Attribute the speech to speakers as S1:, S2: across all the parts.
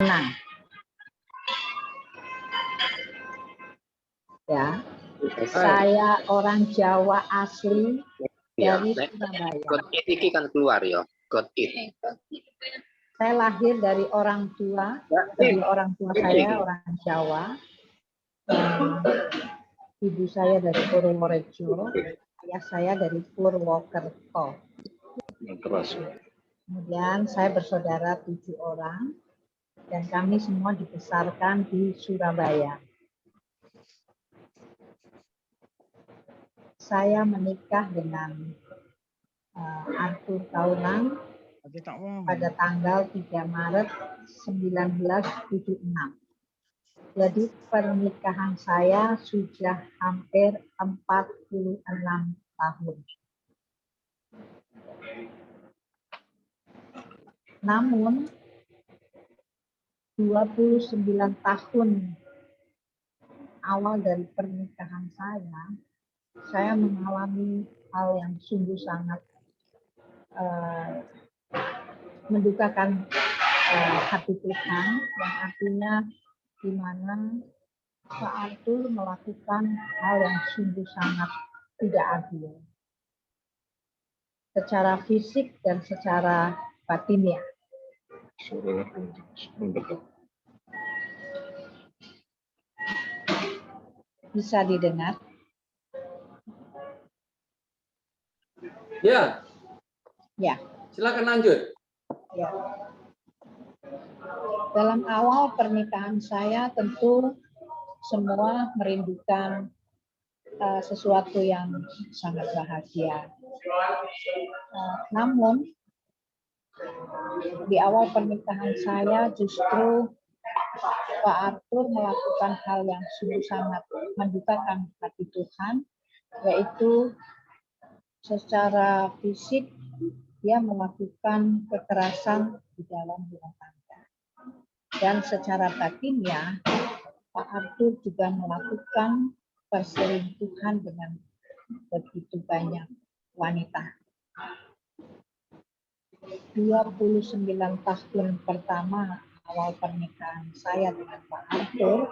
S1: Nah, ya, saya orang Jawa asli dari Surabaya.
S2: God it iki kan keluar ya, God it.
S1: Saya lahir dari orang tua, kedua orang tua saya orang Jawa. Ibu saya dari Purworejo, ayah saya dari Purwokerto. Kemudian saya bersaudara 7 orang, dan kami semua dibesarkan di Surabaya. Saya menikah dengan Arthur Taunang pada tanggal 3 Maret 1976. Jadi pernikahan saya sudah hampir 46 tahun. Namun 29 tahun awal dari pernikahan saya mengalami hal yang sungguh sangat mendukakan hati Tuhan, yang artinya di mana Pak Arthur melakukan hal yang sungguh sangat tidak adil secara fisik dan secara batinnya. Bisa didengar?
S3: Ya.
S1: Ya.
S3: Silakan lanjut.
S1: Ya. Dalam awal pernikahan saya tentu semua merindukan sesuatu yang sangat bahagia. Namun di awal pernikahan saya justru Pak Arthur melakukan hal yang sungguh sangat mendukakan hati Tuhan, yaitu secara fisik dia melakukan kekerasan di dalam rumah tangga. Dan secara batinnya Pak Arthur juga melakukan perselingkuhan dengan begitu banyak wanita. 29 tahun pertama awal pernikahan saya dengan Pak Arthur,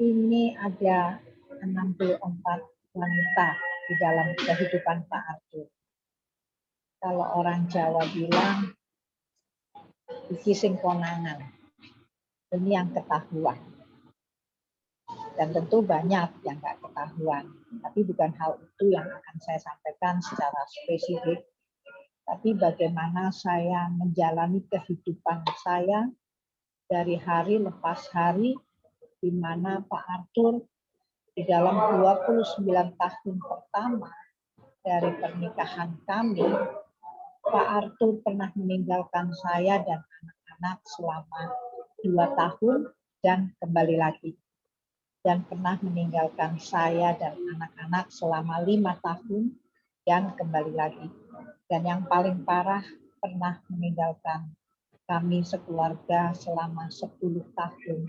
S1: ini ada 64 wanita di dalam kehidupan Pak Arthur. Kalau orang Jawa bilang, iki sing konangan, ini yang ketahuan. Dan tentu banyak yang nggak ketahuan. Tapi bukan hal itu yang akan saya sampaikan secara spesifik. Tapi bagaimana saya menjalani kehidupan saya dari hari lepas hari, di mana Pak Arthur di dalam 29 tahun pertama dari pernikahan kami, Pak Arthur pernah meninggalkan saya dan anak-anak selama 2 tahun dan kembali lagi. Dan pernah meninggalkan saya dan anak-anak selama 5 tahun dan kembali lagi. Dan yang paling parah, pernah meninggalkan kami sekeluarga selama 10 tahun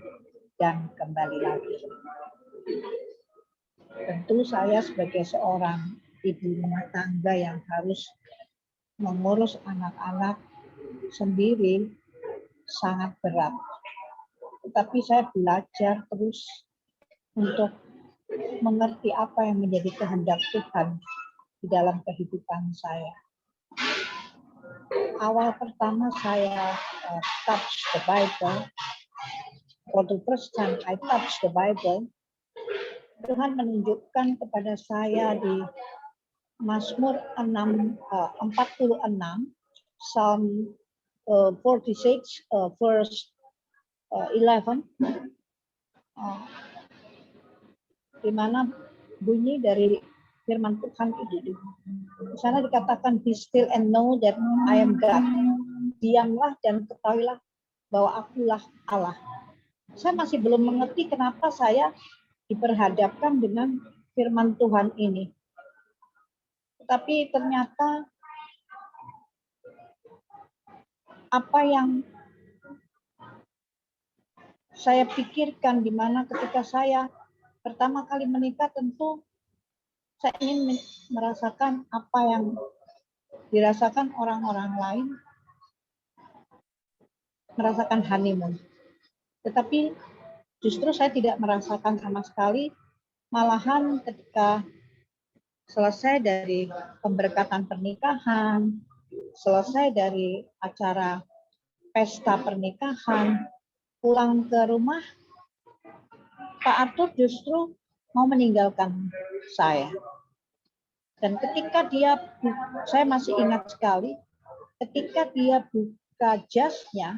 S1: dan kembali lagi. Tentu saya sebagai seorang ibu rumah tangga yang harus mengurus anak-anak sendiri sangat berat. Tetapi saya belajar terus untuk mengerti apa yang menjadi kehendak Tuhan di dalam kehidupan saya. Awal pertama saya touch the Bible, for the first time I touch the Bible, Tuhan menunjukkan kepada saya di Mazmur 46, Psalm 46, verse 11, di mana bunyi dari firman Tuhan itu. Di sana dikatakan, be still and know that I am God. Diamlah dan ketahuilah bahwa akulah Allah. Saya masih belum mengerti kenapa saya diperhadapkan dengan firman Tuhan ini. Tetapi ternyata apa yang saya pikirkan, di mana ketika saya pertama kali menikah, tentu saya ingin merasakan apa yang dirasakan orang-orang lain. merasakan honeymoon. Tetapi justru saya tidak merasakan sama sekali, malahan ketika selesai dari pemberkatan pernikahan, selesai dari acara pesta pernikahan, pulang ke rumah, Pak Arthur justru mau meninggalkan saya. Dan ketika saya masih ingat sekali, ketika dia buka jasnya,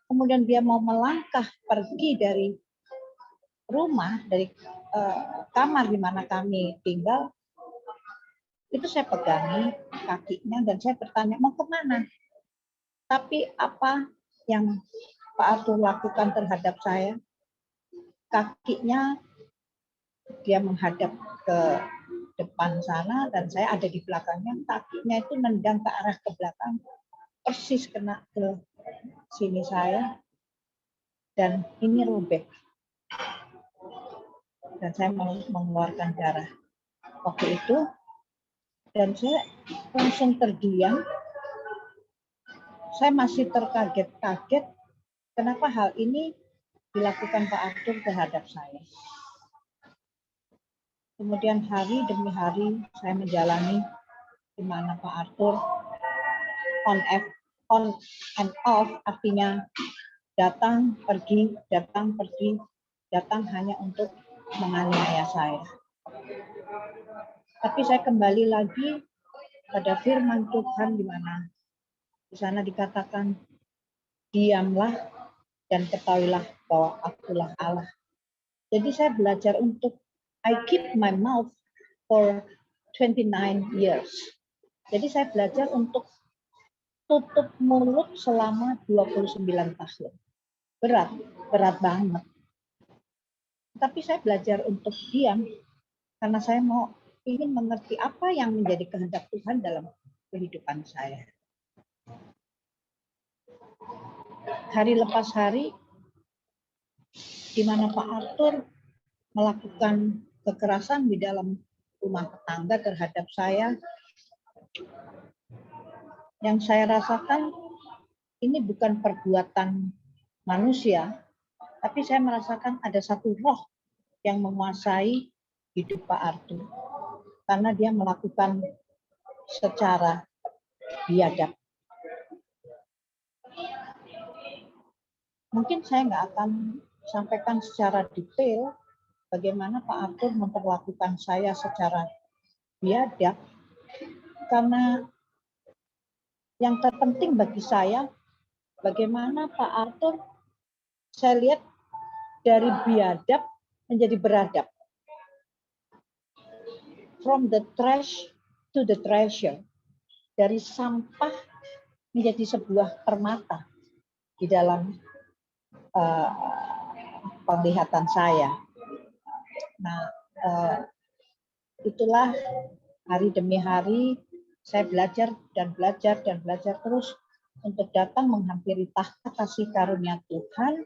S1: kemudian dia mau melangkah pergi dari rumah, dari kamar di mana kami tinggal, itu saya pegangi kakinya dan saya bertanya, mau kemana? Tapi apa yang Pak Arthur lakukan terhadap saya? Kakinya dia menghadap ke depan sana dan saya ada di belakangnya, kakinya itu nendang ke arah ke belakang, persis kena ke sini saya, dan ini robek. Dan saya mengeluarkan darah waktu itu, dan saya langsung terdiam. Saya masih terkaget-kaget kenapa hal ini dilakukan Pak Arthur terhadap saya. Kemudian hari demi hari saya menjalani di mana Pak Arthur on and off, artinya datang pergi, datang hanya untuk menganiaya saya. Tapi saya kembali lagi pada firman Tuhan di mana di sana dikatakan, diamlah dan ketahuilah bahwa akulah Allah. Jadi saya belajar untuk I keep my mouth for 29 years. Jadi saya belajar untuk tutup mulut selama 29 tahun. Berat banget. Tapi saya belajar untuk diam karena saya ingin mengerti apa yang menjadi kehendak Tuhan dalam kehidupan saya. Hari lepas hari, di mana Pak Arthur melakukan kekerasan di dalam rumah tangga terhadap saya, yang saya rasakan ini bukan perbuatan manusia, tapi saya merasakan ada satu roh yang menguasai hidup Pak Arthur, karena dia melakukan secara biadab. Mungkin saya nggak akan sampaikan secara detail bagaimana Pak Arthur memperlakukan saya secara biadab, karena yang terpenting bagi saya, bagaimana Pak Arthur, saya lihat dari biadab menjadi beradab. From the trash to the treasure. Dari sampah menjadi sebuah permata di dalam penglihatan saya. Nah, itulah hari demi hari saya belajar terus untuk datang menghampiri tahta kasih karunia Tuhan,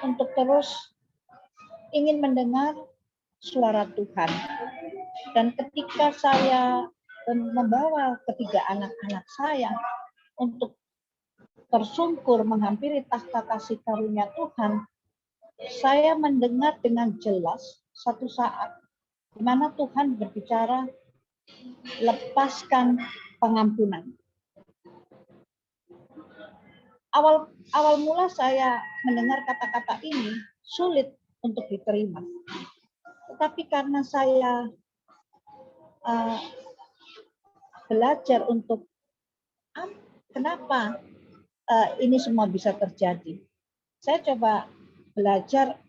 S1: untuk terus ingin mendengar suara Tuhan. Dan ketika saya membawa ketiga anak-anak saya untuk tersungkur menghampiri tahta kasih karunia Tuhan, saya mendengar dengan jelas satu saat di mana Tuhan berbicara, lepaskan pengampunan. Awal mula saya mendengar kata-kata ini sulit untuk diterima. Tetapi karena saya belajar untuk kenapa ini semua bisa terjadi, saya coba belajar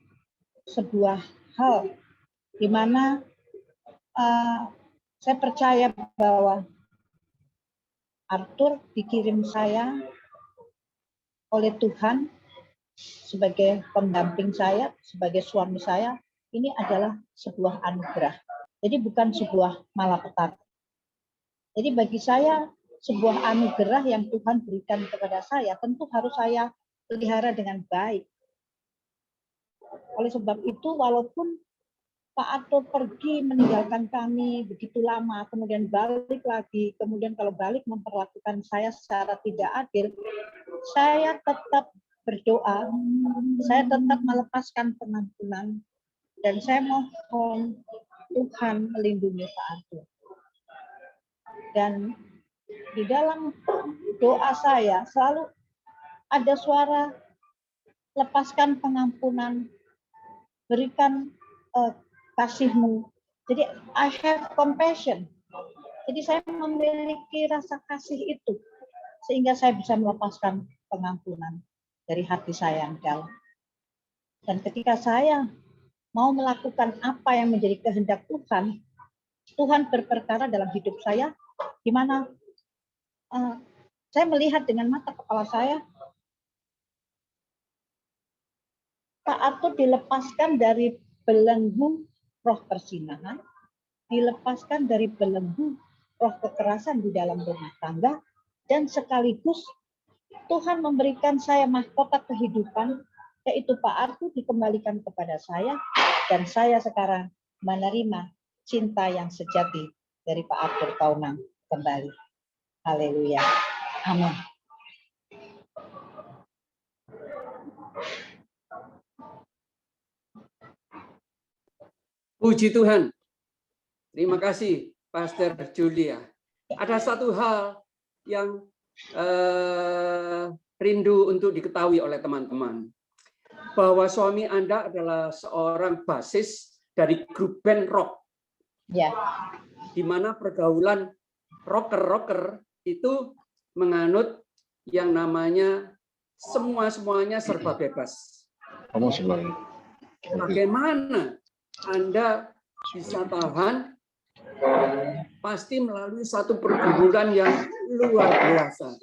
S1: sebuah hal di mana saya percaya bahwa Arthur dikirim saya oleh Tuhan sebagai pendamping saya, sebagai suami saya. Ini adalah sebuah anugerah. Jadi bukan sebuah malapetaka. Jadi bagi saya sebuah anugerah yang Tuhan berikan kepada saya tentu harus saya pelihara dengan baik. Oleh sebab itu, walaupun Pak Arthur pergi meninggalkan kami begitu lama, kemudian balik lagi, kemudian kalau balik memperlakukan saya secara tidak adil, saya tetap berdoa, saya tetap melepaskan pengampunan, dan saya mohon Tuhan melindungi Pak Arthur. Dan di dalam doa saya selalu ada suara lepaskan pengampunan, berikan kasih-Mu. Jadi I have compassion. Jadi saya memiliki rasa kasih itu sehingga saya bisa melepaskan pengampunan dari hati saya yang dalam. Dan ketika saya mau melakukan apa yang menjadi kehendak Tuhan, Tuhan berperkara dalam hidup saya, di mana saya melihat dengan mata kepala saya, Pak Arthur dilepaskan dari belenggu roh perzinahan, dilepaskan dari belenggu roh kekerasan di dalam rumah tangga, dan sekaligus Tuhan memberikan saya mahkota kehidupan, yaitu Pak Arthur dikembalikan kepada saya, dan saya sekarang menerima cinta yang sejati dari Pak Arthur Kaunang kembali. Haleluya. Amin.
S3: Puji Tuhan. Terima kasih, Pastor Julia. Ada satu hal yang rindu untuk diketahui oleh teman-teman. Bahwa suami Anda adalah seorang basis dari grup band rock.
S1: Ya.
S3: Di mana pergaulan rocker-rocker itu menganut yang namanya semuanya serba bebas. Bagaimana Anda bisa tahan? Pasti melalui satu pergumulan yang luar biasa.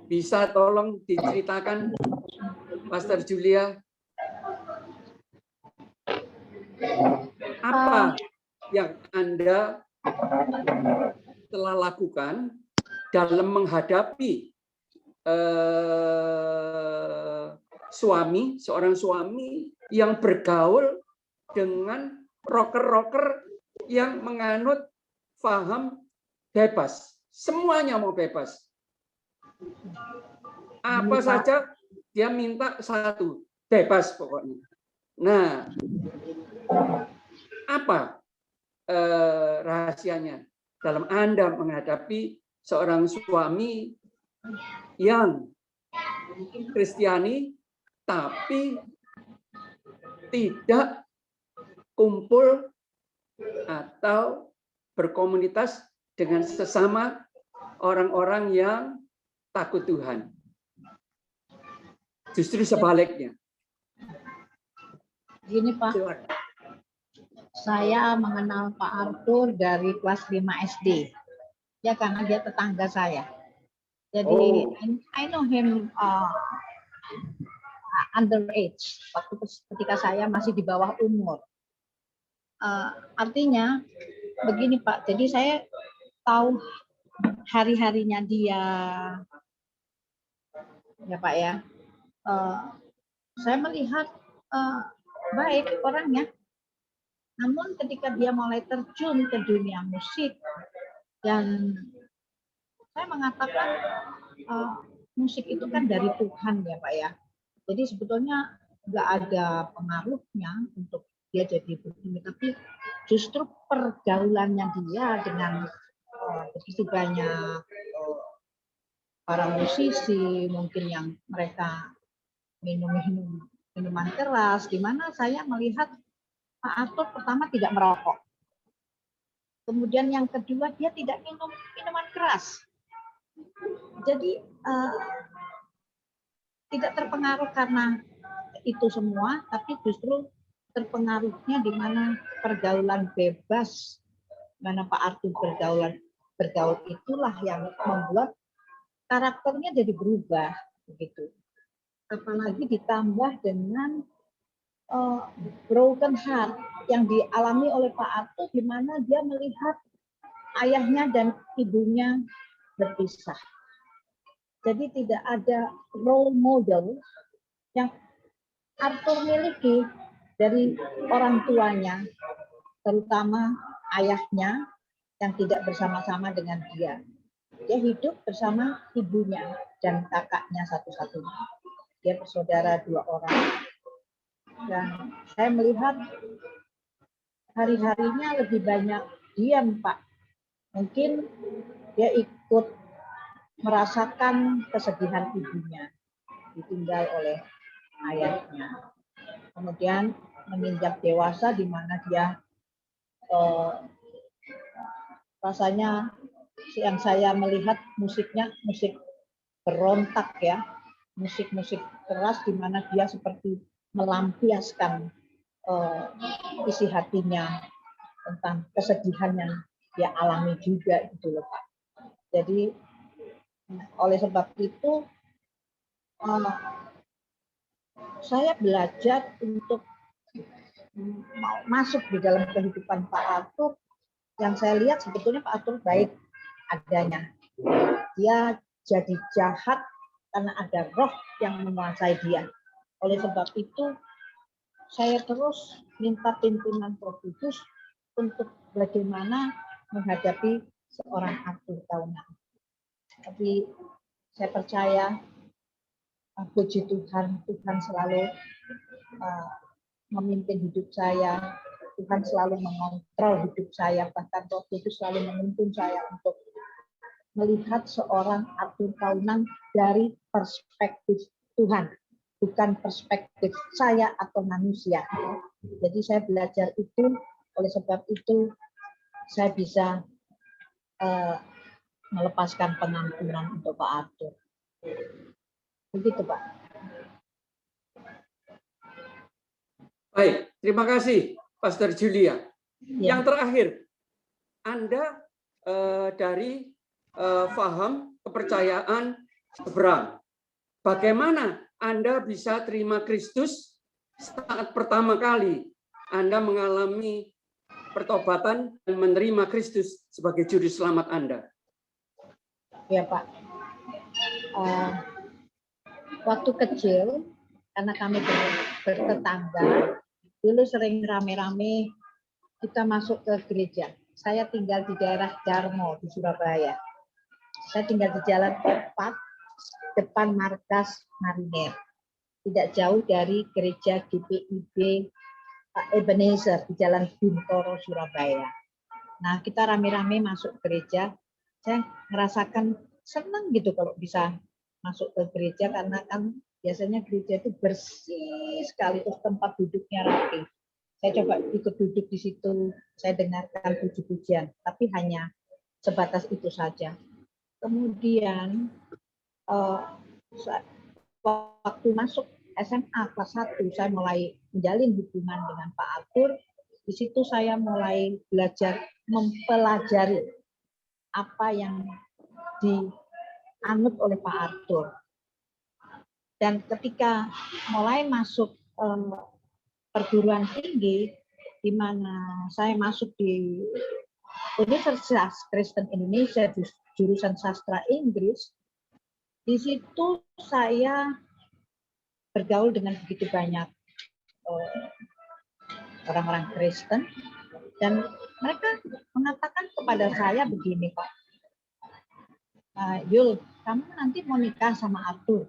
S3: Bisa tolong diceritakan, Pastor Julia, apa yang Anda telah lakukan dalam menghadapi seorang suami yang bergaul dengan rocker-rocker yang menganut paham bebas. Semuanya mau bebas. Apa saja dia minta satu, bebas pokoknya. Nah, apa rahasianya dalam Anda menghadapi seorang suami yang Kristiani tapi tidak kumpul atau berkomunitas dengan sesama orang-orang yang takut Tuhan? Justru sebaliknya.
S1: Gini Pak, saya mengenal Pak Arthur dari kelas 5 SD. Ya karena dia tetangga saya. Jadi I know him underage, waktu ketika saya masih di bawah umur. Artinya begini Pak, jadi saya tahu hari-harinya dia, ya Pak ya. Saya melihat baik orangnya, namun ketika dia mulai terjun ke dunia musik, dan saya mengatakan musik itu kan dari Tuhan ya Pak ya. Jadi sebetulnya nggak ada pengaruhnya untuk dia jadi begini, tapi justru pergaulannya dia dengan begitu banyak para musisi mungkin yang mereka minuman keras, di mana saya melihat Pak Arthur pertama tidak merokok. Kemudian yang kedua dia tidak minum minuman keras. Jadi tidak terpengaruh karena itu semua, tapi justru terpengaruhnya di mana pergaulan bebas, mana Pak Arthur bergaul itulah yang membuat karakternya jadi berubah begitu. Apalagi ditambah dengan broken heart yang dialami oleh Pak Arthur, di mana dia melihat ayahnya dan ibunya berpisah. Jadi tidak ada role model yang Arthur miliki dari orang tuanya, terutama ayahnya yang tidak bersama-sama dengan dia. Dia hidup bersama ibunya dan kakaknya satu-satunya. Dia bersaudara 2 orang. Dan saya melihat hari-harinya lebih banyak diam, Pak. Mungkin dia ikut merasakan kesedihan ibunya, ditinggal oleh ayahnya. Kemudian menginjak dewasa di mana dia rasanya yang saya melihat musiknya musik berontak ya, musik-musik keras di mana dia seperti melampiaskan isi hatinya tentang kesedihan yang dia alami juga gitu loh Pak. Jadi oleh sebab itu saya belajar untuk masuk di dalam kehidupan Pak Arthur. Yang saya lihat sebetulnya Pak Arthur baik adanya. Dia jadi jahat karena ada roh yang menguasai dia. Oleh sebab itu saya terus minta pimpinan Roh Kudus untuk bagaimana menghadapi seorang Arthur tahunan. Tapi saya percaya puji Tuhan, Tuhan selalu memimpin hidup saya, Tuhan selalu mengontrol hidup saya, bahkan Roh Kudus selalu menuntun saya untuk melihat seorang Arthur tahunan dari perspektif Tuhan, bukan perspektif saya atau manusia. Jadi saya belajar itu, oleh sebab itu saya bisa melepaskan pengampunan untuk Pak Arthur. Begitu Pak.
S3: Baik, terima kasih Pastor Julia.
S1: Ya.
S3: Yang terakhir, Anda dari faham kepercayaan seberang. Bagaimana Anda bisa terima Kristus saat pertama kali Anda mengalami pertobatan dan menerima Kristus sebagai juru selamat Anda?
S1: Ya Pak. Waktu kecil, karena kami bertetangga, dulu sering rame-rame kita masuk ke gereja. Saya tinggal di daerah Darmo di Surabaya. Saya tinggal di Jalan 4, depan markas Marinir. Tidak jauh dari gereja GPIB Ebenezer di Jalan Bintoro, Surabaya. Nah, kita rame-rame masuk gereja. Saya merasakan senang gitu kalau bisa masuk ke gereja, karena kan biasanya gereja itu bersih sekali, terus tempat duduknya rapi. Saya coba ikut duduk di situ, saya dengarkan puji-pujian, tapi hanya sebatas itu saja. Kemudian waktu masuk SMA kelas 1, saya mulai menjalin hubungan dengan Pak Arthur. Di situ saya mulai belajar mempelajari apa yang dianut oleh Pak Arthur. Dan ketika mulai masuk perguruan tinggi, di mana saya masuk di Universitas Kristen Indonesia di jurusan sastra Inggris, di situ saya bergaul dengan begitu banyak orang-orang Kristen, dan mereka mengatakan kepada saya begini, Pak, Yul, kamu nanti mau nikah sama Arthur.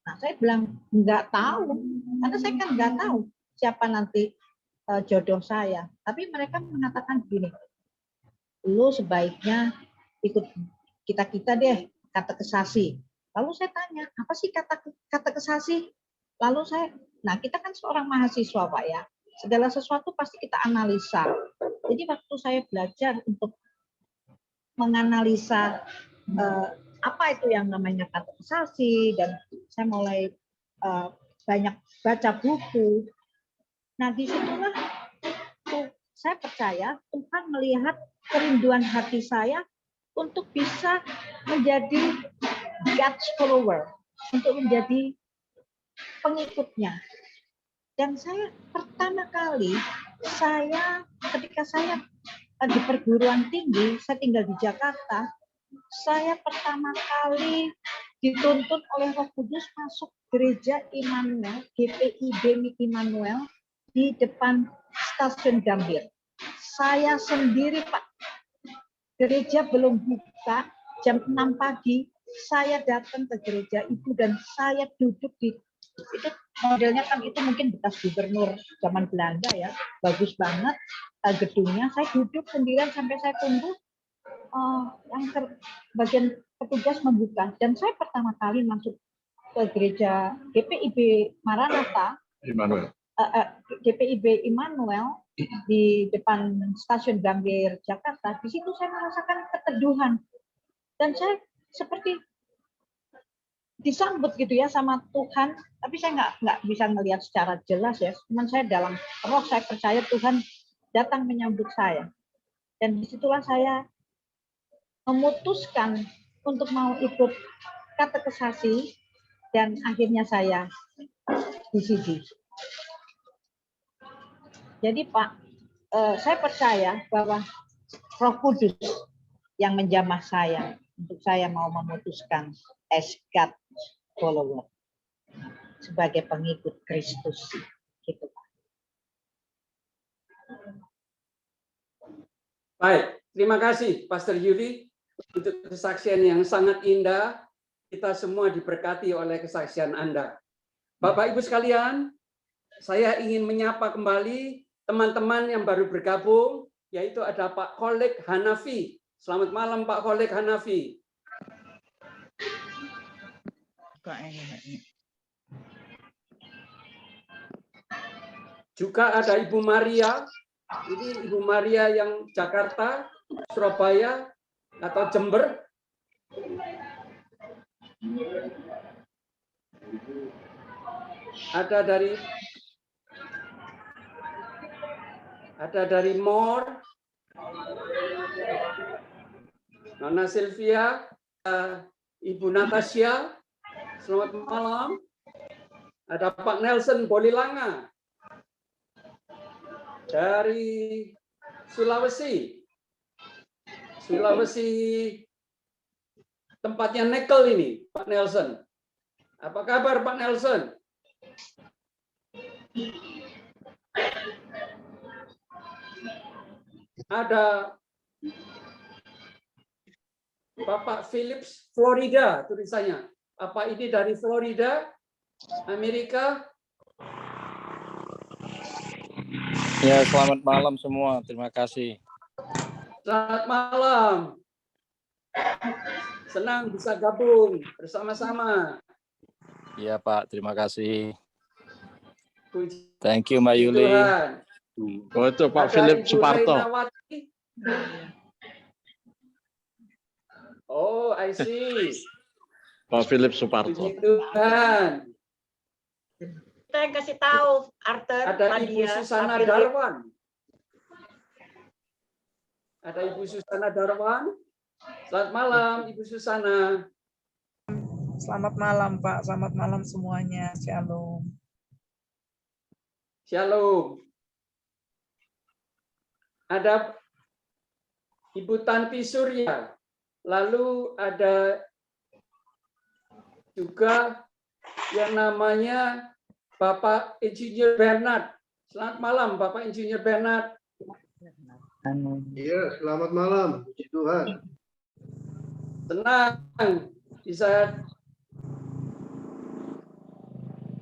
S1: Nah, saya bilang nggak tahu, karena saya kan nggak tahu siapa nanti jodoh saya. Tapi mereka mengatakan begini, lu sebaiknya ikut kita deh, katekesasi. Lalu saya tanya, apa sih katekesasi? Lalu nah kita kan seorang mahasiswa Pak ya, segala sesuatu pasti kita analisa. Jadi waktu saya belajar untuk menganalisa apa itu yang namanya katekesasi, dan saya mulai banyak baca buku. Nah, disitulah saya percaya Tuhan melihat kerinduan hati saya untuk bisa menjadi God's follower, untuk menjadi pengikutnya. Dan saya pertama kali, ketika saya di perguruan tinggi, saya tinggal di Jakarta, saya pertama kali dituntun oleh Roh Kudus masuk gereja Immanuel, GPIB Immanuel, di depan stasiun Gambir. Saya sendiri, Pak. Gereja belum buka, jam 6 pagi, saya datang ke gereja itu dan saya duduk di, itu modelnya kan itu mungkin bekas gubernur zaman Belanda ya, bagus banget gedungnya. Saya duduk sendirian sampai saya tunggu bagian petugas membuka, dan saya pertama kali masuk ke gereja GPIB Maranatha, GPIB Immanuel di depan stasiun Gambir Jakarta. Di situ saya merasakan keteduhan dan saya seperti disambut gitu ya sama Tuhan, tapi saya nggak bisa melihat secara jelas ya, cuman saya dalam roh saya percaya Tuhan datang menyambut saya, dan disitulah saya memutuskan untuk mau ikut katekisasi dan akhirnya saya DCD. Jadi Pak, saya percaya bahwa Roh Kudus yang menjamah saya untuk saya mau memutuskan as God follower sebagai pengikut Kristus, gitu Pak.
S3: Baik, terima kasih Pastor Yuli untuk kesaksian yang sangat indah. Kita semua diberkati oleh kesaksian Anda. Bapak Ibu sekalian, saya ingin menyapa kembali teman-teman yang baru bergabung, yaitu ada Pak Kholek Hanafi. Selamat malam Pak Kholek Hanafi. Juga ada Ibu Maria. Ini Ibu Maria yang Jakarta, Surabaya, atau Jember. Ada dari Mor, Nona Sylvia, Ibu Natasha, selamat malam. Ada Pak Nelson Bolilanga dari Sulawesi, tempatnya Nekel ini, Pak Nelson. Apa kabar Pak Nelson? Ada Bapak Phillips, Florida tulisannya. Apa ini dari Florida, Amerika?
S4: Ya, selamat malam semua. Terima kasih.
S3: Selamat malam. Senang bisa gabung bersama-sama.
S4: Iya, Pak. Terima kasih.
S3: Puji
S4: Thank you, Mbak Yuli.
S3: Tuhan.
S5: Oh, itu Pak
S3: Ada
S5: Philip
S3: Ibu
S5: Suparto.
S3: Rainawati. Oh, I see.
S5: Pak Philip Suparto.
S3: Puji Tuhan.
S6: Kita yang kasih tahu, Arthur,
S3: Ada Ibu
S6: Nadia,
S3: Susana
S6: Philip.
S3: Darwan. Ada Ibu Susana Darwan. Selamat malam, Ibu Susana.
S7: Selamat malam, Pak. Selamat malam semuanya. Shalom.
S3: Shalom. Ada Ibu Tanti Surya. Lalu ada juga yang namanya Bapak Insinyur Bernard. Selamat malam, Bapak Insinyur Bernard.
S8: Iya, selamat malam. Puji Tuhan.
S3: Senang bisa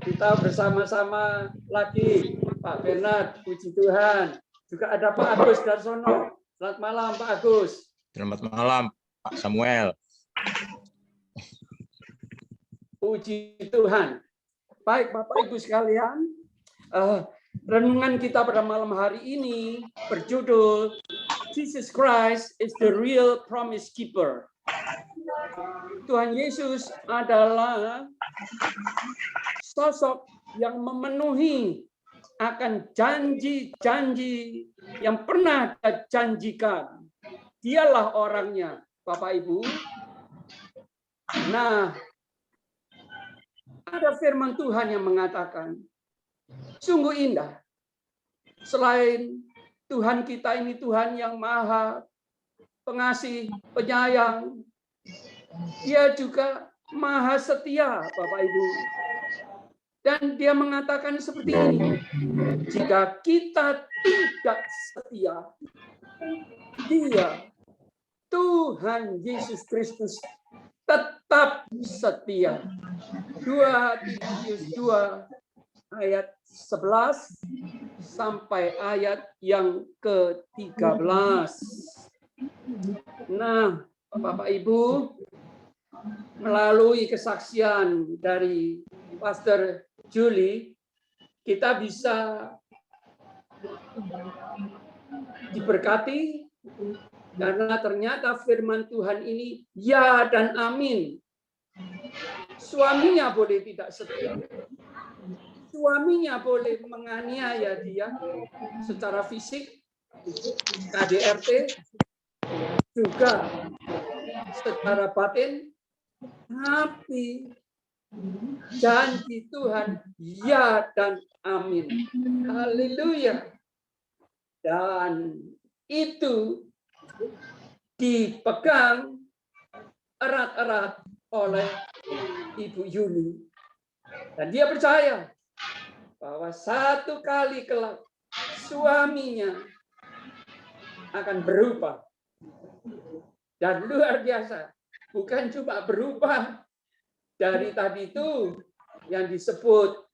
S3: kita bersama-sama lagi, Pak Bernard. Puji Tuhan. Juga ada Pak Agus Darsono. Selamat malam, Pak Agus.
S4: Selamat malam, Pak Samuel.
S3: Puji Tuhan. Baik, Bapak Ibu sekalian, renungan kita pada malam hari ini berjudul Jesus Christ is the real promise keeper. Tuhan Yesus adalah sosok yang memenuhi akan janji-janji yang pernah Dia janjikan. Dialah orangnya, Bapak Ibu. Nah, ada firman Tuhan yang mengatakan, sungguh indah. Selain Tuhan kita ini Tuhan yang maha pengasih, penyayang, Dia juga maha setia, Bapak Ibu. Dan dia mengatakan seperti ini, jika kita tidak setia, Dia, Tuhan Yesus Kristus, tetap setia. 2 Timotius 2 ayat 11 sampai ayat yang ke-13. Nah, Bapak Ibu, melalui kesaksian dari Pastor Julie, kita bisa diberkati karena ternyata firman Tuhan ini ya dan amin. Suaminya boleh tidak setia. Suaminya boleh menganiaya dia secara fisik, KDRT, juga secara batin, tapi janji Tuhan ya dan amin. Haleluya. Dan itu dipegang erat-erat oleh Ibu Yuli. Dan dia percaya bahwa satu kali kelak suaminya akan berubah. Dan luar biasa. Bukan cuma berubah dari tadi itu yang disebut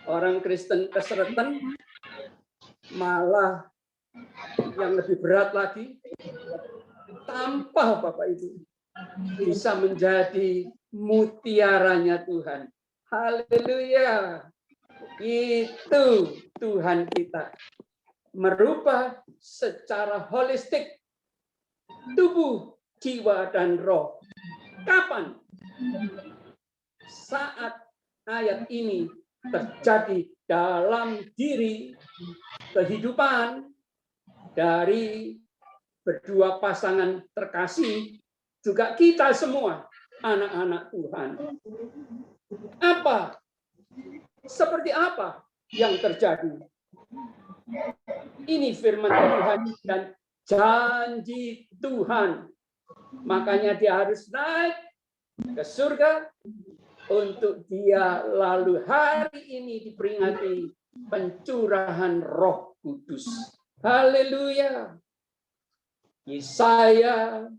S3: orang Kristen kesereten, malah yang lebih berat lagi, tanpa Bapak Ibu bisa menjadi mutiaranya Tuhan. Haleluya. Itu Tuhan kita. Merubah secara holistik tubuh, jiwa, dan roh. Kapan? Saat ayat ini terjadi dalam diri kehidupan dari berdua pasangan terkasih, juga kita semua anak-anak Tuhan. Apa? Seperti apa yang terjadi? Ini firman Tuhan dan janji Tuhan. Makanya dia harus naik ke surga untuk dia lalu hari ini diperingati pencurahan Roh Kudus. Haleluya. Yesaya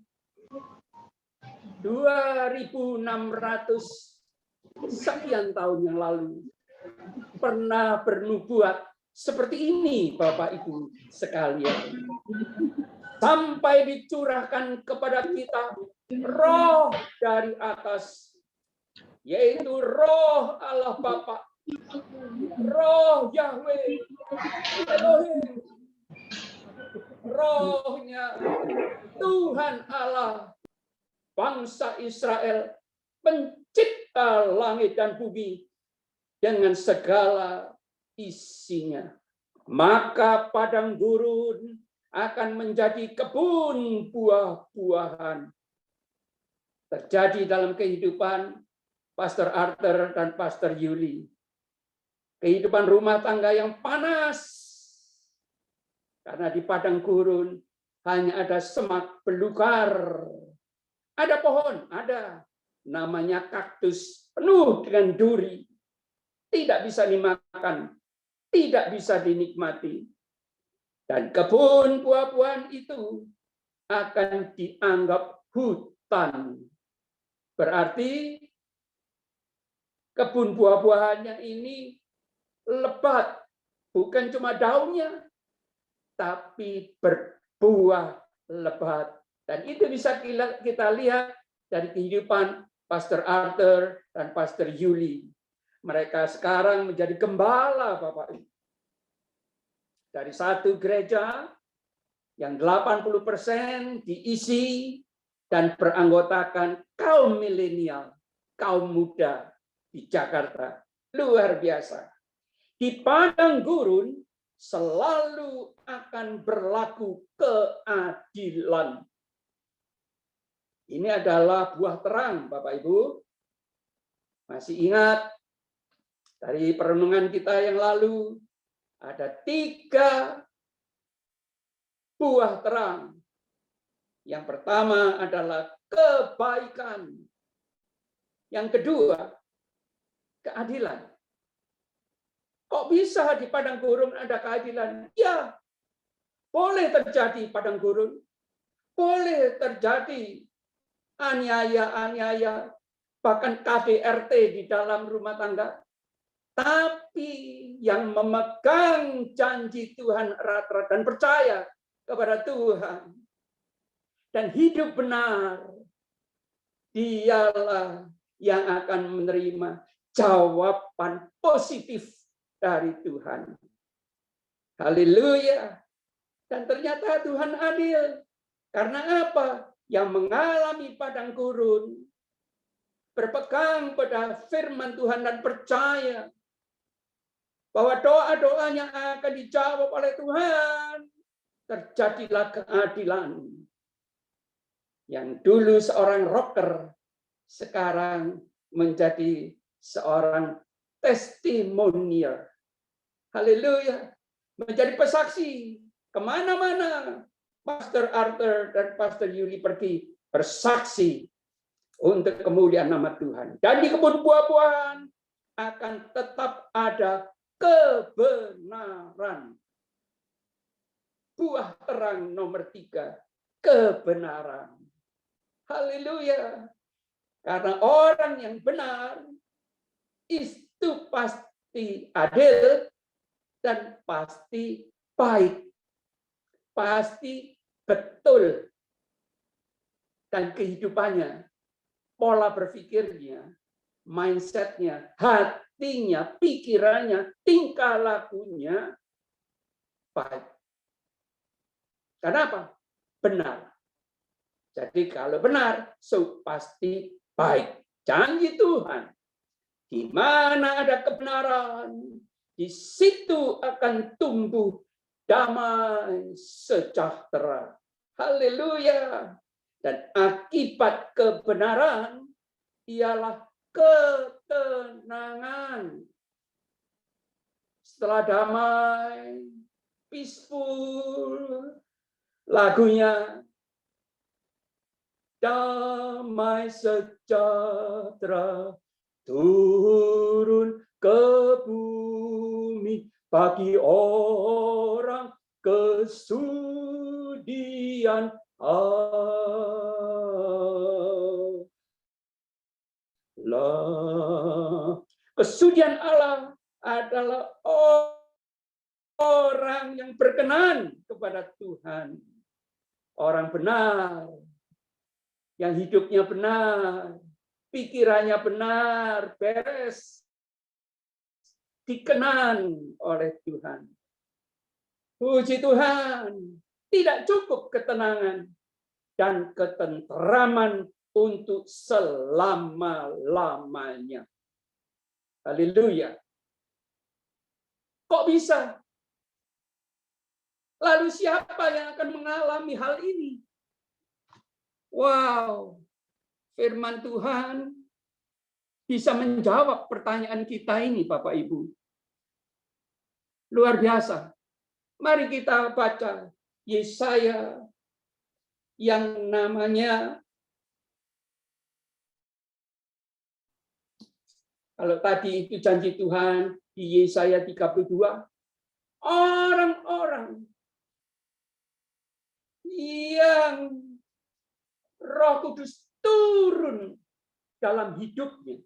S3: 2600 sekian tahun yang lalu pernah bernubuat seperti ini, Bapak Ibu sekalian. Sampai dicurahkan kepada kita roh dari atas, yaitu roh Allah Bapa, roh Yahweh, Elohim, rohnya Tuhan Allah, bangsa Israel, pencipta langit dan bumi dengan segala isinya. Maka padang gurun akan menjadi kebun buah-buahan. Terjadi dalam kehidupan Pastor Arthur dan Pastor Yuli. Kehidupan rumah tangga yang panas. Karena di padang gurun hanya ada semak belukar. Ada pohon, ada. Namanya kaktus, penuh dengan duri. Tidak bisa dimakan, tidak bisa dinikmati. Dan kebun buah-buahan itu akan dianggap hutan. Berarti kebun buah-buahannya ini lebat, bukan cuma daunnya, tapi berbuah lebat. Dan itu bisa kita lihat dari kehidupan Pastor Arthur dan Pastor Yuli. Mereka sekarang menjadi gembala, Bapak Ibu. Dari satu gereja yang 80% diisi dan beranggotakan kaum milenial, kaum muda di Jakarta. Luar biasa. Di padang gurun selalu akan berlaku keadilan. Ini adalah buah terang, Bapak Ibu. Masih ingat dari perenungan kita yang lalu, ada 3 buah terang. Yang pertama adalah kebaikan. Yang kedua, keadilan. Kok bisa di padang gurun ada keadilan? Ya, boleh terjadi padang gurun. Boleh terjadi aniaya-aniaya, bahkan KDRT di dalam rumah tangga. Tapi yang memegang janji Tuhan erat-erat dan percaya kepada Tuhan dan hidup benar, dialah yang akan menerima jawaban positif dari Tuhan. Haleluya. Dan ternyata Tuhan adil. Karena apa? Yang mengalami padang gurun, berpegang pada firman Tuhan dan percaya bahwa doa-doanya akan dijawab oleh Tuhan, terjadilah keadilan. Yang dulu seorang rocker, sekarang menjadi seorang testimonial. Haleluya. Menjadi pesaksi. Kemana-mana Pastor Arthur dan Pastor Yuli pergi bersaksi untuk kemuliaan nama Tuhan. Dan di kebun buah-buahan akan tetap ada kebenaran. Buah terang nomor 3, kebenaran. Haleluya. Karena orang yang benar itu pasti adil dan pasti baik. Pasti betul. Dan kehidupannya, pola berpikirnya, mindsetnya, hatinya, pikirannya, tingkah lakunya baik. Kenapa? Benar. Jadi kalau benar, pasti baik. Janji Tuhan. Di mana ada kebenaran, di situ akan tumbuh damai sejahtera. Haleluya. Dan akibat kebenaran ialah ketenangan. Setelah damai, peaceful, lagunya damai sejahtera turun ke bumi bagi orang kesudian Allah. Kesudian Allah adalah orang yang berkenan kepada Tuhan. Orang benar, yang hidupnya benar, pikirannya benar, beres, dikenan oleh Tuhan. Puji Tuhan, tidak cukup ketenangan dan ketenteraman untuk selama-lamanya. Haleluya. Kok bisa? Lalu siapa yang akan mengalami hal ini? Wow, firman Tuhan bisa menjawab pertanyaan kita ini, Bapak Ibu. Luar biasa. Mari kita baca Yesaya yang namanya, kalau tadi itu janji Tuhan di Yesaya 32, orang-orang yang Roh Kudus turun dalam hidupnya,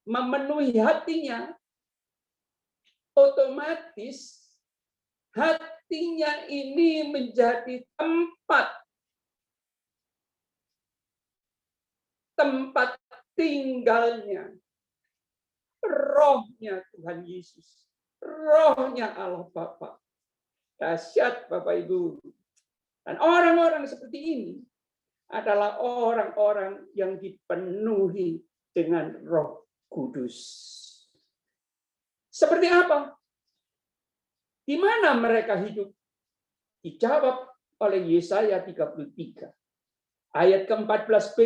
S3: memenuhi hatinya, otomatis hatinya ini menjadi tempat tinggalnya rohnya Tuhan Yesus, rohnya Allah Bapa. Dahsyat Bapak Ibu. Dan orang-orang seperti ini adalah orang-orang yang dipenuhi dengan Roh Kudus. Seperti apa? Di mana mereka hidup? Dijawab oleh Yesaya 33 ayat ke-14b.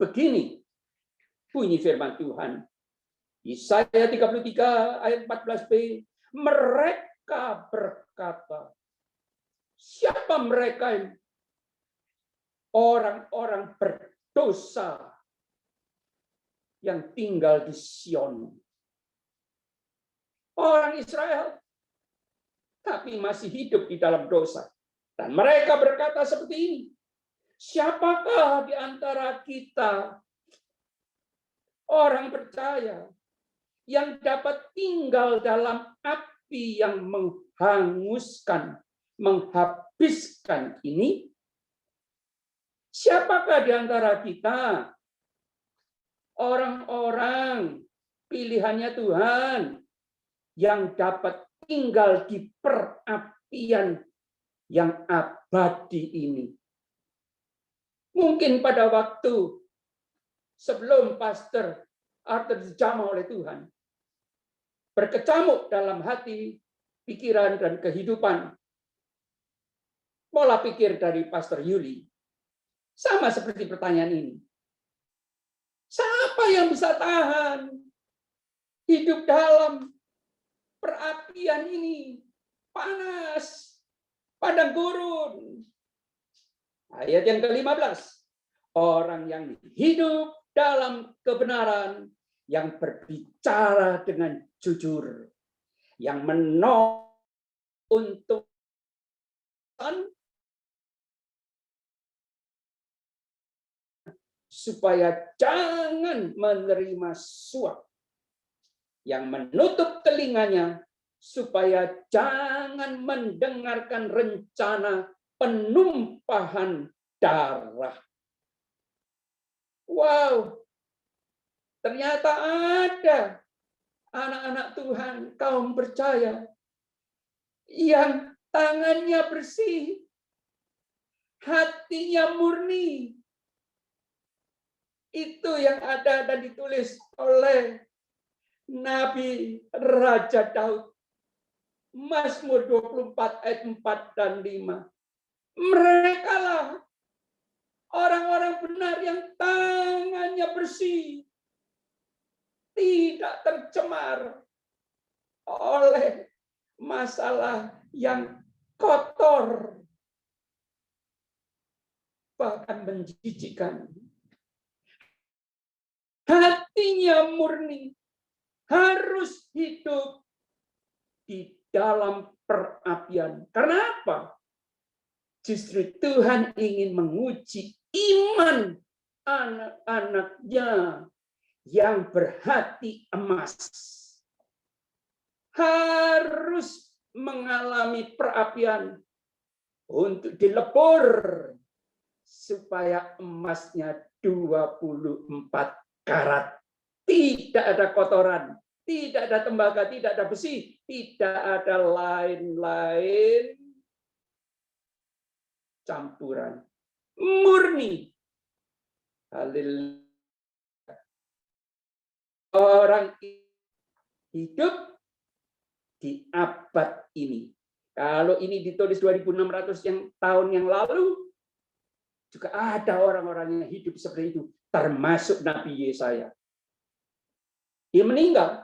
S3: Begini bunyi firman Tuhan. Yesaya 33 ayat 14b. Mereka berkata, siapa mereka ini? orang-orang berdosa, yang tinggal di Sion. Orang Israel, tapi masih hidup di dalam dosa. Dan mereka berkata seperti ini, siapakah di antara kita orang percaya yang dapat tinggal dalam api yang menghanguskan, menghabiskan ini? Siapakah di antara kita orang-orang pilihannya Tuhan yang dapat tinggal di perapian yang abadi ini? Mungkin pada waktu sebelum Pastor Arthur dijamah oleh Tuhan, berkecamuk dalam hati, pikiran, dan kehidupan pola pikir dari Pastor Yuli. Sama seperti pertanyaan ini. Siapa yang bisa tahan hidup dalam perapian ini? Panas, padang gurun. Ayat yang ke-15. Orang yang hidup dalam kebenaran, yang berbicara dengan jujur, yang menolak untuk supaya jangan menerima suap, yang menutup telinganya supaya jangan mendengarkan rencana penumpahan darah. Wow, ternyata ada anak-anak Tuhan, kaum percaya, yang tangannya bersih, hatinya murni. Itu yang ada dan ditulis oleh Nabi Raja Daud. Mazmur 24 ayat 4 dan 5. Mereka lah orang-orang benar yang tangannya bersih, tidak tercemar oleh masalah yang kotor, bahkan menjijikkan. Hatinya murni, harus hidup di dalam perapian. Karena apa? Justru Tuhan ingin menguji iman anak-anaknya yang berhati emas. Harus mengalami perapian untuk dilebur supaya emasnya 24 karat. Tidak ada kotoran, tidak ada tembaga, tidak ada besi, tidak ada lain-lain campuran. Murni. Haleluya. Orang hidup di abad ini. Kalau ini ditulis 2600 tahun yang lalu, juga ada orang-orang yang hidup seperti itu, termasuk Nabi Yesaya. Dia meninggal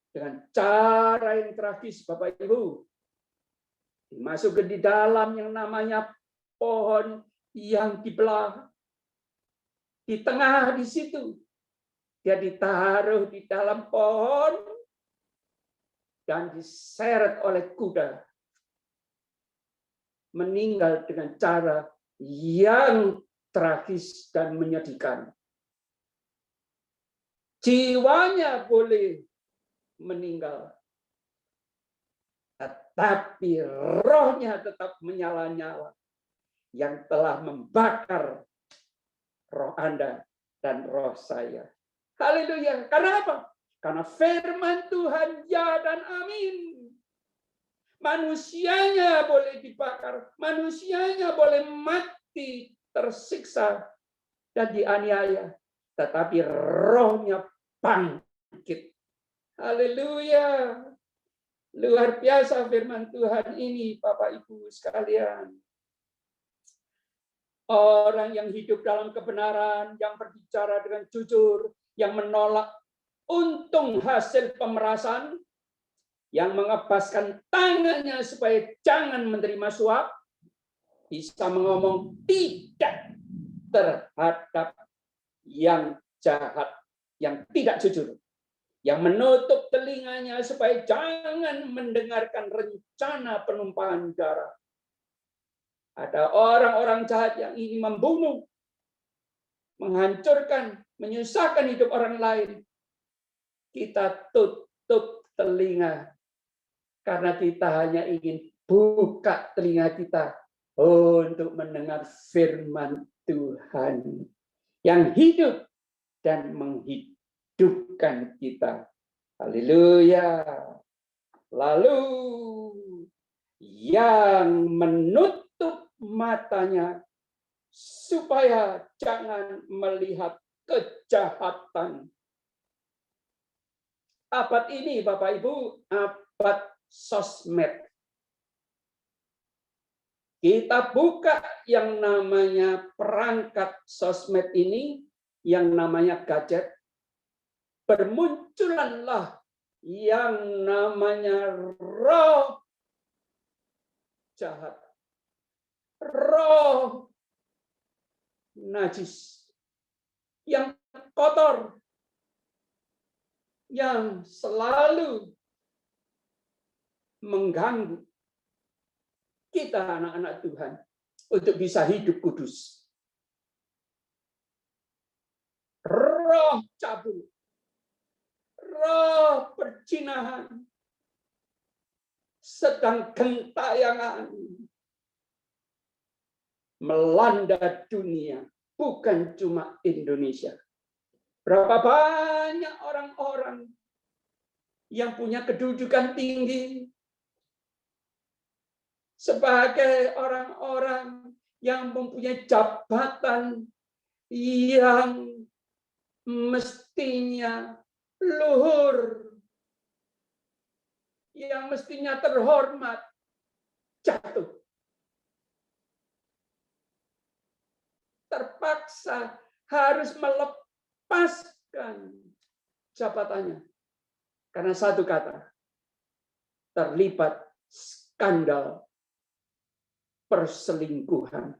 S3: dengan cara yang tragis, Bapak Ibu. Dimasukkan di dalam yang namanya pohon yang dibelah. Di tengah di situ. Dia ditaruh di dalam pohon dan diseret oleh kuda. Meninggal dengan cara yang tragis dan menyedihkan. Jiwanya boleh meninggal, tetapi rohnya tetap menyala-nyala, yang telah membakar roh Anda dan roh saya. Haleluya. Karena apa? Karena firman Tuhan ya dan amin. Manusianya boleh dibakar, manusianya boleh mati, tersiksa, dan dianiaya. Tetapi rohnya bangkit. Haleluya. Luar biasa firman Tuhan ini, Bapak Ibu sekalian. Orang yang hidup dalam kebenaran, yang berbicara dengan jujur, yang menolak untung hasil pemerasan, yang mengebaskan tangannya supaya jangan menerima suap, bisa mengomong tidak terhadap yang jahat. yang tidak jujur, yang menutup telinganya supaya jangan mendengarkan rencana penumpahan darah. Ada orang-orang jahat yang ingin membunuh, menghancurkan, menyusahkan hidup orang lain. Kita tutup telinga karena kita hanya ingin buka telinga kita untuk mendengar firman Tuhan yang hidup dan menghidupkan kita. Haleluya. Lalu yang menutup matanya supaya jangan melihat kejahatan. Abad ini, Bapak Ibu, abad sosmed. Kita buka yang namanya perangkat sosmed ini, yang namanya gadget. Bermunculanlah yang namanya roh jahat, roh najis, yang kotor, yang selalu mengganggu kita anak-anak Tuhan untuk bisa hidup kudus. Roh cabul, roh perjinahan sedang gentayangan melanda dunia, bukan cuma Indonesia. Berapa banyak orang-orang yang punya kedudukan tinggi sebagai orang-orang yang mempunyai jabatan yang mestinya luhur, yang mestinya terhormat, jatuh. Terpaksa harus melepaskan jabatannya. Karena satu kata, terlibat skandal perselingkuhan,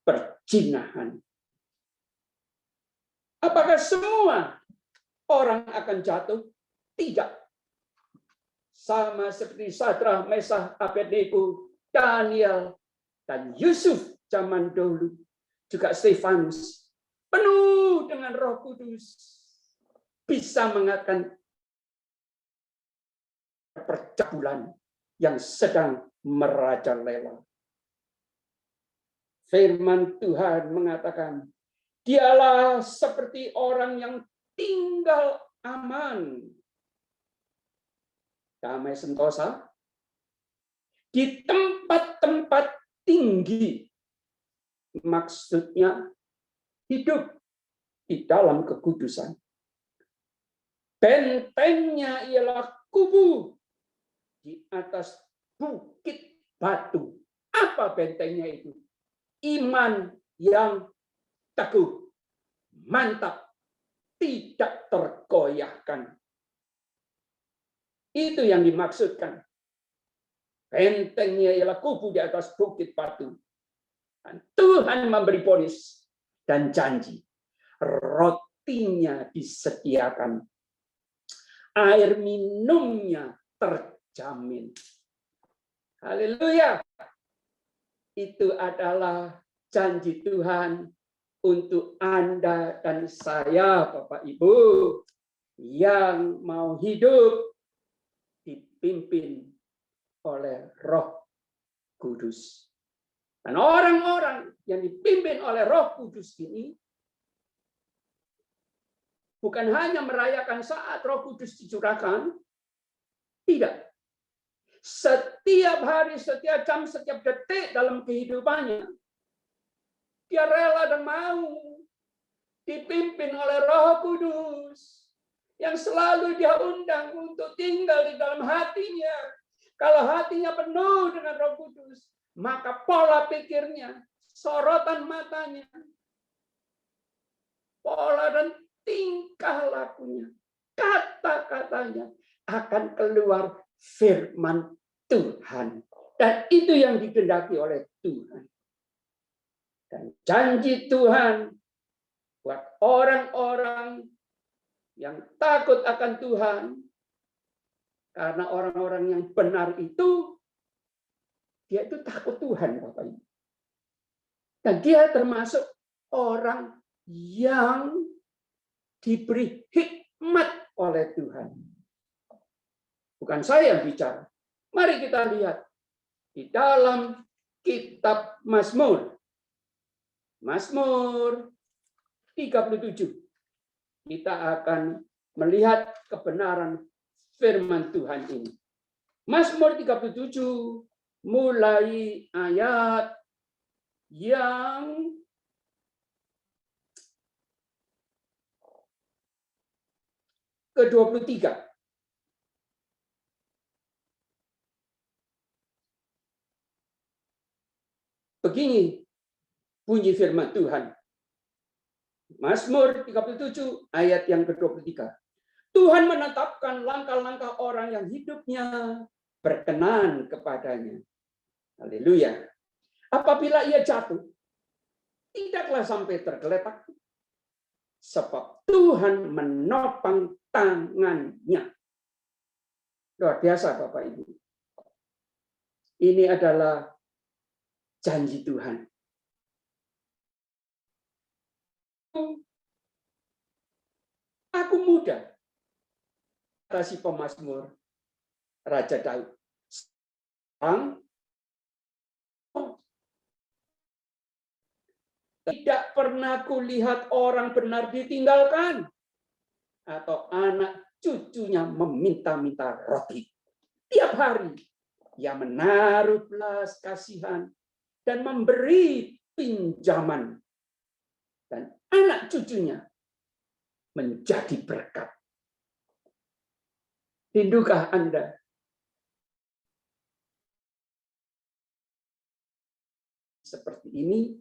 S3: perjinahan. Apakah semua orang akan jatuh? Tidak. Sama seperti Sadrah, Mesah, Abednego, Daniel, dan Yusuf zaman dahulu. Juga Stefanus, penuh dengan Roh Kudus, bisa mengatakan percabulan yang sedang merajalela. Firman Tuhan mengatakan, dialah seperti orang yang tinggal aman, damai sentosa, di tempat-tempat tinggi. Maksudnya hidup di dalam kekudusan. Bentengnya ialah kubu di atas bukit batu. Apa bentengnya itu? Iman yang teguh, mantap, tidak tergoyahkan. Itu yang dimaksudkan. Bentengnya ialah kubu di atas bukit batu. Dan Tuhan memberi ponis dan janji. Rotinya disediakan. Air minumnya terjamin. Haleluya. Itu adalah janji Tuhan untuk Anda dan saya, Bapak Ibu, yang mau hidup dipimpin oleh Roh Kudus. Dan orang-orang yang dipimpin oleh Roh Kudus ini bukan hanya merayakan saat Roh Kudus dicurahkan, tidak. Setiap hari, setiap jam, setiap detik dalam kehidupannya, dia rela dan mau dipimpin oleh Roh Kudus yang selalu dia undang untuk tinggal di dalam hatinya. Kalau hatinya penuh dengan Roh Kudus, maka pola pikirnya, sorotan matanya, pola dan tingkah lakunya, kata-katanya akan keluar firman Tuhan. Dan itu yang dikehendaki oleh Tuhan. Dan janji Tuhan buat orang-orang yang takut akan Tuhan, karena orang-orang yang benar itu, dia itu takut Tuhan, Bapak Ibu. Dan dia termasuk orang yang diberi hikmat oleh Tuhan. Bukan saya yang bicara. Mari kita lihat di dalam kitab Mazmur. Mazmur 37. Kita akan melihat kebenaran firman Tuhan ini. Mazmur 37 mulai ayat yang ke-23. Begini bunyi firman Tuhan. Mazmur 37 ayat yang ke-23. Tuhan menetapkan langkah-langkah orang yang hidupnya berkenan kepadanya. Haleluya. Apabila ia jatuh, tidaklah sampai tergeletak, sebab Tuhan menopang tangannya. Luar biasa, Bapak Ibu. Ini adalah janji Tuhan. Aku muda, kata si pemazmur Raja Daud. Tidak pernah kulihat orang benar ditinggalkan, atau anak cucunya meminta-minta roti. Tiap hari ia menaruh belas kasihan dan memberi pinjaman. Dan anak cucunya menjadi berkat. Rindukah Anda seperti ini?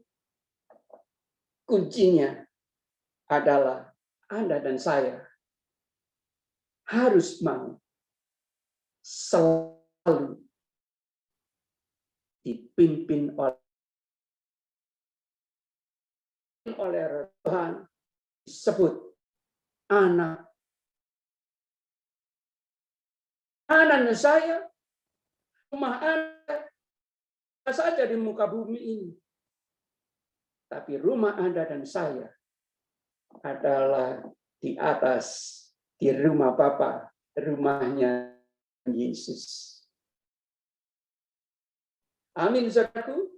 S3: Kuncinya adalah Anda dan saya harus mau selalu dipimpin oleh Tuhan, disebut anak. Anak saya, rumah Anda saja di muka bumi ini. Tapi rumah Anda dan saya adalah di atas, di rumah Bapa, rumahnya Yesus. Amin, saudaraku.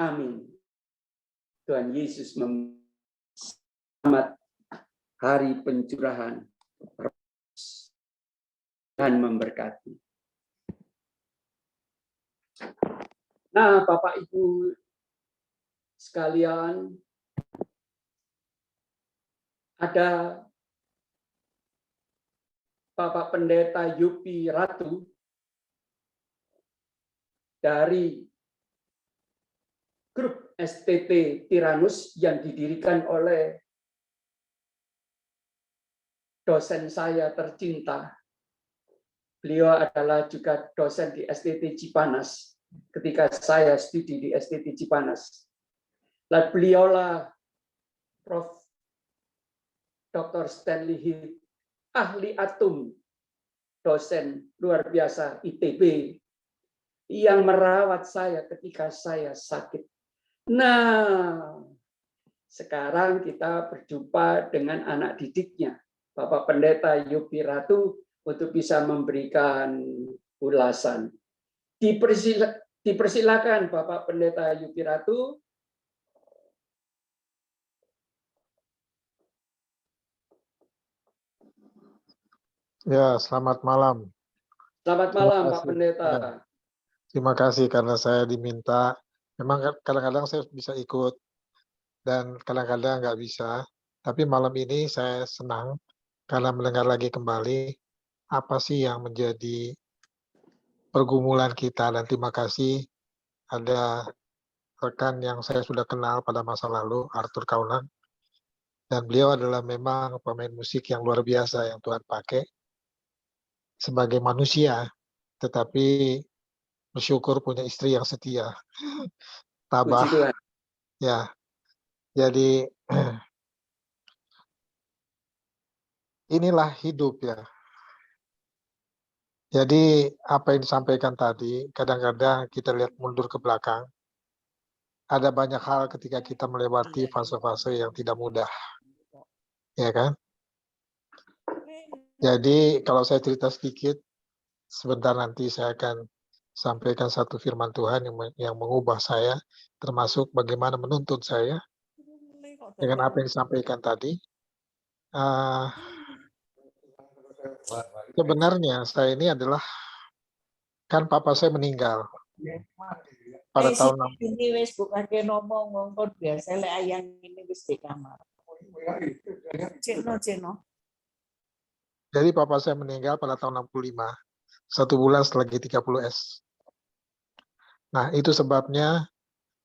S3: Amin. Tuhan Yesus selamat hari pencurahan dan memberkati. Nah, Bapak Ibu sekalian, ada Bapak Pendeta Yupi Ratu dari grup STT Tiranus yang didirikan oleh dosen saya tercinta. Beliau adalah juga dosen di STT Cipanas ketika saya studi di STT Cipanas. Lalu beliaulah Prof. Dr. Stanley Hill, ahli atom, dosen luar biasa ITB, yang merawat saya ketika saya sakit. Nah, sekarang kita berjumpa dengan anak didiknya, Bapak Pendeta Yupi Ratu, untuk bisa memberikan ulasan. Dipersilakan Bapak Pendeta Yupi Ratu.
S9: Ya, selamat malam.
S3: Selamat malam, Pak Pendeta.
S9: Terima kasih karena saya diminta. Memang kadang-kadang saya bisa ikut dan kadang-kadang nggak bisa. Tapi malam ini saya senang karena mendengar lagi kembali apa sih yang menjadi pergumulan kita. Dan terima kasih ada rekan yang saya sudah kenal pada masa lalu, Arthur Kaunan. Dan beliau adalah memang pemain musik yang luar biasa yang Tuhan pakai sebagai manusia, tetapi bersyukur punya istri yang setia, tabah. Ya, jadi inilah hidup ya. Jadi apa yang disampaikan tadi, kadang-kadang kita lihat mundur ke belakang, ada banyak hal ketika kita melewati fase-fase yang tidak mudah, ya kan? Jadi kalau saya cerita sedikit, sebentar nanti saya akan sampaikan satu firman Tuhan yang mengubah saya, termasuk bagaimana menuntut saya dengan apa yang disampaikan tadi. Sebenarnya saya ini adalah, kan papa saya meninggal pada tahun
S6: ini wis bukan ke ngomong ngomong biasa le ayang ini wis di kamar. Cino.
S9: Jadi papa saya meninggal pada tahun 65, 1 bulan setelah G30S. Nah, itu sebabnya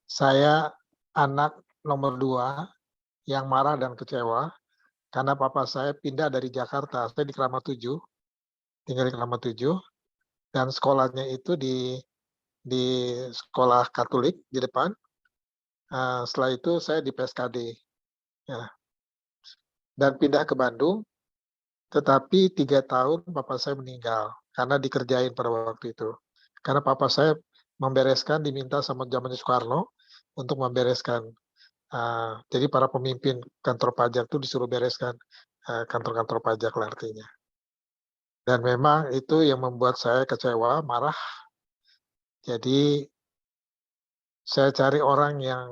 S9: saya anak nomor 2 yang marah dan kecewa karena papa saya pindah dari Jakarta. Saya di Kramat 7, tinggal di Kramat 7, dan sekolahnya itu di sekolah Katolik di depan. Setelah itu saya di PSKD, ya. Dan pindah ke Bandung, tetapi 3 tahun papa saya meninggal karena dikerjain pada waktu itu. Karena papa saya membereskan, diminta sama zamannya Soekarno untuk membereskan. Jadi para pemimpin kantor pajak itu disuruh bereskan kantor-kantor pajak lah artinya. Dan memang itu yang membuat saya kecewa, marah. Jadi saya cari orang yang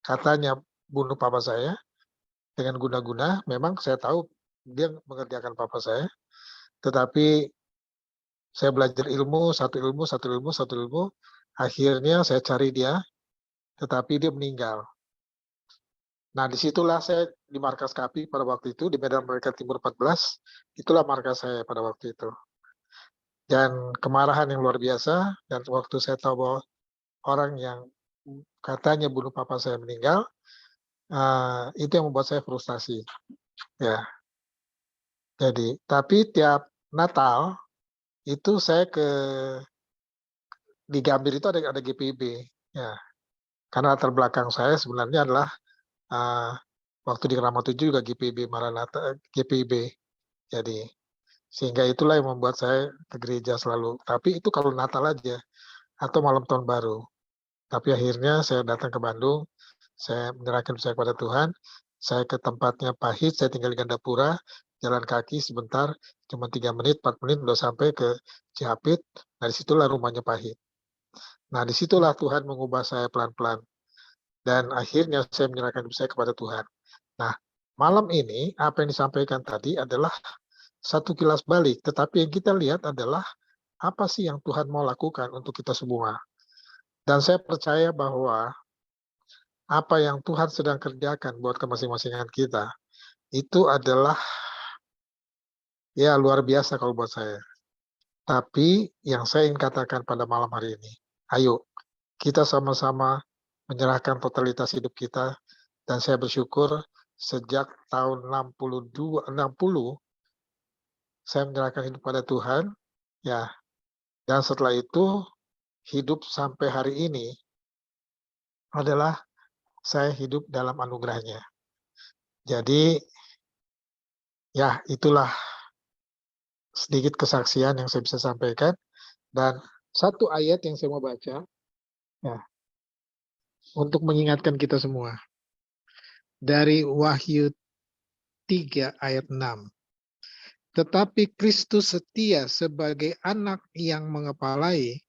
S9: katanya bunuh papa saya dengan guna-guna. Memang saya tahu dia mengerjakan papa saya, tetapi saya belajar ilmu, satu ilmu. Akhirnya saya cari dia, tetapi dia meninggal. Nah, disitulah saya di markas KAPI pada waktu itu, di Medan Merdeka Timur 14, itulah markas saya pada waktu itu. Dan kemarahan yang luar biasa, dan waktu saya tahu bahwa orang yang katanya bunuh papa saya meninggal, itu yang membuat saya frustasi. Ya. Jadi, tapi tiap Natal, itu saya di Gambir itu ada GPIB. Ya. Karena latar belakang saya sebenarnya adalah waktu di Kramat 7 juga GPIB Maranatha, GPIB. Jadi sehingga itulah yang membuat saya ke gereja selalu. Tapi itu kalau Natal aja atau malam tahun baru. Tapi akhirnya saya datang ke Bandung, saya menyerahkan saya kepada Tuhan. Saya ke tempatnya Pahit, saya tinggal di Gandapura, jalan kaki sebentar, cuma 3 menit, 4 menit udah sampai ke Cihapit. Nah, disitulah rumahnya Pahit. Nah, disitulah Tuhan mengubah saya pelan-pelan. Dan akhirnya saya menyerahkan hidup saya kepada Tuhan. Nah, malam ini apa yang disampaikan tadi adalah satu kilas balik, tetapi yang kita lihat adalah apa sih yang Tuhan mau lakukan untuk kita semua. Dan saya percaya bahwa apa yang Tuhan sedang kerjakan buat masing-masingan kita, itu adalah ya luar biasa kalau buat saya. Tapi yang saya ingin katakan pada malam hari ini, ayo kita sama-sama menyerahkan totalitas hidup kita, dan saya bersyukur sejak tahun 60 saya menyerahkan hidup pada Tuhan, ya. Dan setelah itu hidup sampai hari ini adalah saya hidup dalam anugerahnya. Jadi ya itulah sedikit kesaksian yang saya bisa sampaikan, dan satu ayat yang saya mau baca ya, untuk mengingatkan kita semua dari Wahyu 3 ayat 6. Tetapi Kristus setia sebagai anak yang mengepalai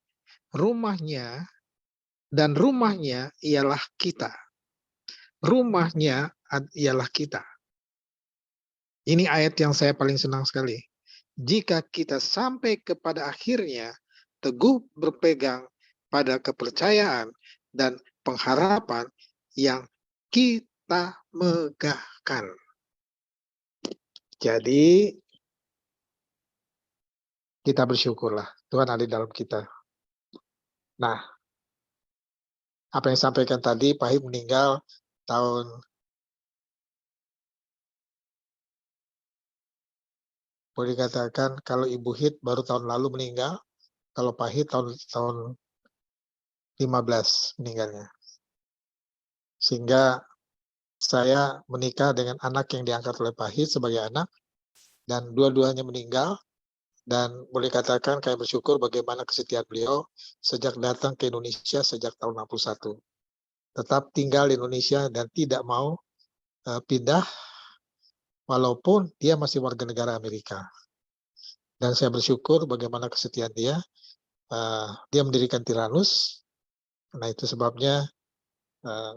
S9: rumahnya, dan rumahnya ialah kita. Rumahnya ialah kita. Ini ayat yang saya paling senang sekali. Jika kita sampai kepada akhirnya teguh berpegang pada kepercayaan dan pengharapan yang kita megahkan. Jadi kita bersyukurlah Tuhan ada di dalam kita. Nah, apa yang disampaikan tadi, Pahit meninggal tahun boleh dikatakan kalau Ibu Hit baru tahun lalu meninggal, kalau Pahit tahun 15 meninggalnya. Sehingga saya menikah dengan anak yang diangkat oleh Pahit sebagai anak, dan dua-duanya meninggal. Dan boleh katakan kayak bersyukur bagaimana kesetiaan beliau sejak datang ke Indonesia sejak tahun 61. Tetap tinggal di Indonesia dan tidak mau pindah walaupun dia masih warga negara Amerika. Dan saya bersyukur bagaimana kesetiaan dia. Dia mendirikan Tyrannus. Nah itu sebabnya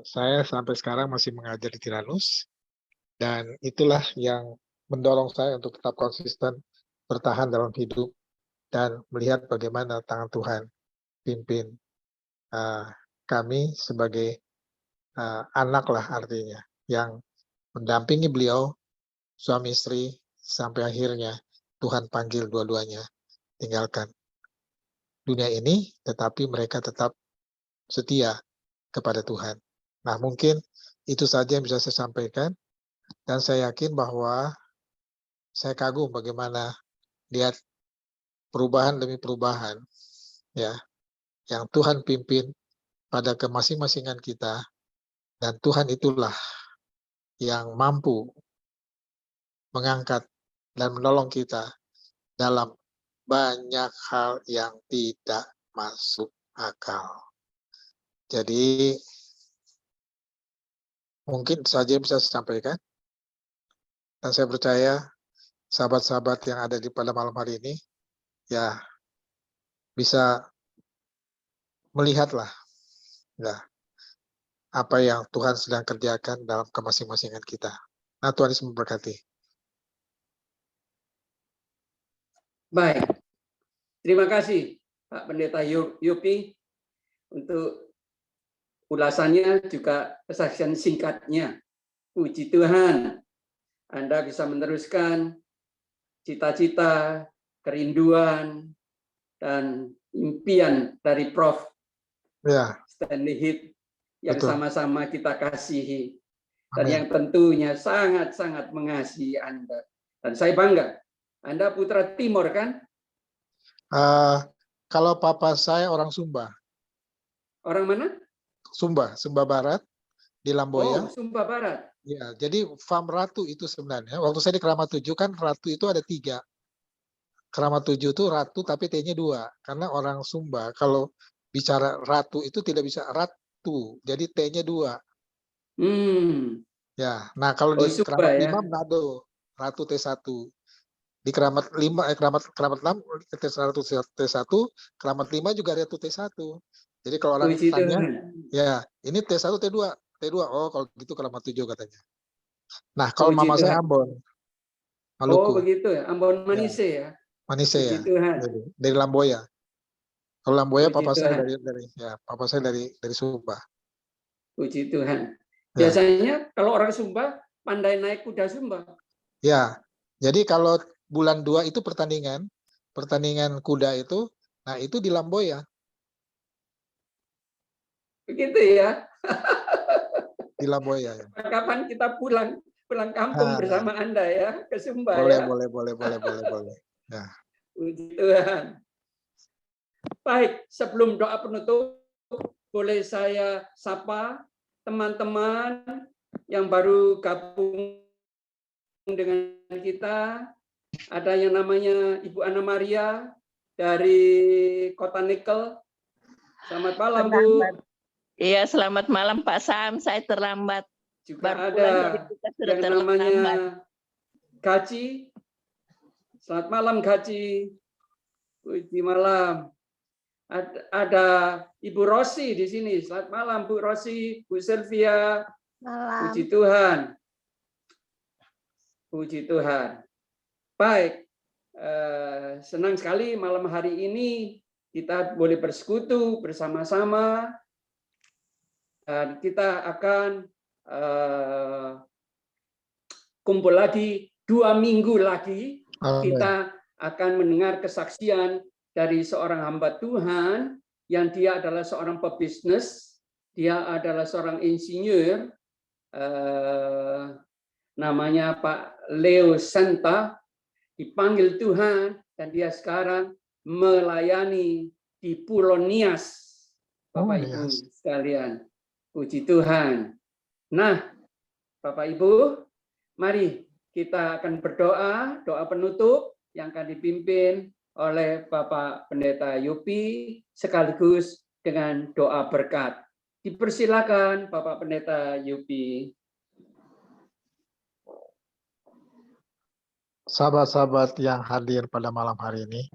S9: saya sampai sekarang masih mengajar di Tyrannus. Dan itulah yang mendorong saya untuk tetap konsisten bertahan dalam hidup dan melihat bagaimana tangan Tuhan pimpin kami sebagai anak lah artinya, yang mendampingi beliau, suami istri, sampai akhirnya Tuhan panggil dua-duanya tinggalkan dunia ini, tetapi mereka tetap setia kepada Tuhan. Nah mungkin itu saja yang bisa saya sampaikan, dan saya yakin bahwa saya kagum bagaimana lihat perubahan demi perubahan ya yang Tuhan pimpin pada kemasing-masingan kita, dan Tuhan itulah yang mampu mengangkat dan menolong kita dalam banyak hal yang tidak masuk akal. Jadi mungkin saja bisa saya sampaikan, dan saya percaya sahabat-sahabat yang ada di pada malam hari ini ya bisa melihatlah ya apa yang Tuhan sedang kerjakan dalam kemasing-masingan kita. Nah, Tuhan Yesus memberkati.
S3: Baik, terima kasih Pak Pendeta Yopi untuk ulasannya juga kesaksian singkatnya. Puji Tuhan, Anda bisa meneruskan cita-cita, kerinduan, dan impian dari Prof.
S9: Ya,
S3: Stanley Hit yang
S9: betul.
S3: sama-sama kita kasihi dan
S9: Amin.
S3: yang tentunya sangat-sangat mengasihi Anda. Dan saya bangga, Anda putra Timur kan?
S9: Kalau papa saya orang Sumba.
S3: Orang mana?
S9: Sumba Barat di Lamboya.
S3: Oh, Sumba Barat.
S9: Ya, jadi farm ratu itu sebenarnya. Waktu saya di Keramat 7 kan ratu itu ada 3. Keramat 7 itu ratu tapi T-nya 2. Karena orang Sumba kalau bicara ratu itu tidak bisa ratu. Jadi T-nya 2. Ya, nah kalau di
S3: Sumba,
S9: Keramat
S3: ya.
S9: 5 Manado, ratu T1. Di Keramat 5 Keramat 6 ratu T1, Keramat 5 juga ratu T1. Jadi kalau orang
S3: Puji
S9: tanya,
S3: Tuhan.
S9: ya ini T1 T2. Oh kalau gitu Keramat 7 katanya. Nah, kalau
S3: Puji
S9: mama
S3: Tuhan.
S9: saya Ambon. Maluku.
S3: Oh begitu ya, Ambon Manise ya.
S9: Manise
S3: Puji
S9: ya.
S3: Tuhan.
S9: Dari Lamboya. Kalau Lamboya
S3: Puji
S9: papa saya
S3: Tuhan.
S9: papa saya dari Sumba.
S3: Puji Tuhan.
S9: Ya.
S3: Biasanya kalau orang Sumba pandai naik kuda Sumba.
S9: Ya. Jadi kalau bulan 2 itu pertandingan kuda itu, nah itu di Lamboya.
S3: Begitu ya.
S9: Di Lamboya ya.
S3: Kapan kita pulang kampung bersama Anda ya ke Sumba ya.
S9: Boleh. Ya.
S3: Puji Tuhan. Baik, sebelum doa penutup, boleh saya sapa teman-teman yang baru gabung dengan kita. Ada yang namanya Ibu Ana Maria dari Kota Nikel. Selamat malam, Bu.
S6: Iya, selamat malam Pak Sam. Saya terlambat.
S3: Juga
S6: Baru
S3: ada
S6: pulang dari kita sudah
S3: yang
S6: terlambat.
S3: namanya Gaci. Selamat malam, Gaci. Puji malam. Ada Ibu Rosi di sini. Selamat malam, Bu Rosi, Bu Sylvia.
S10: Malam.
S3: Puji Tuhan. Puji Tuhan. Baik, senang sekali malam hari ini kita boleh bersekutu bersama-sama. Dan kita akan kumpul lagi 2 minggu lagi. Kita akan mendengar kesaksian dari seorang hamba Tuhan yang dia adalah seorang pebisnis, dia adalah seorang insinyur, namanya Pak Leo Santa, dipanggil Tuhan dan dia sekarang melayani di Pulau Nias, Bapak Ibu sekalian. Puji Tuhan. Nah, Bapak Ibu, mari kita akan berdoa, doa penutup yang akan dipimpin oleh Bapak Pendeta Yupi sekaligus dengan doa berkat. Dipersilakan Bapak Pendeta Yupi.
S9: Sahabat-sahabat yang hadir pada malam hari ini,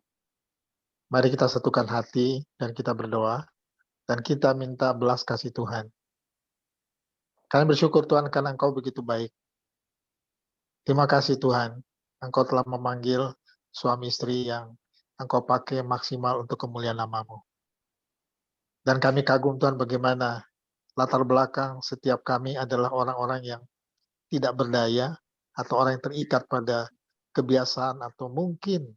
S9: mari kita satukan hati dan kita berdoa dan kita minta belas kasih Tuhan. Kami bersyukur Tuhan karena Engkau begitu baik. Terima kasih Tuhan, Engkau telah memanggil suami istri yang Engkau pakai maksimal untuk kemuliaan nama-Mu. Dan kami kagum Tuhan bagaimana latar belakang setiap kami adalah orang-orang yang tidak berdaya atau orang yang terikat pada kebiasaan atau mungkin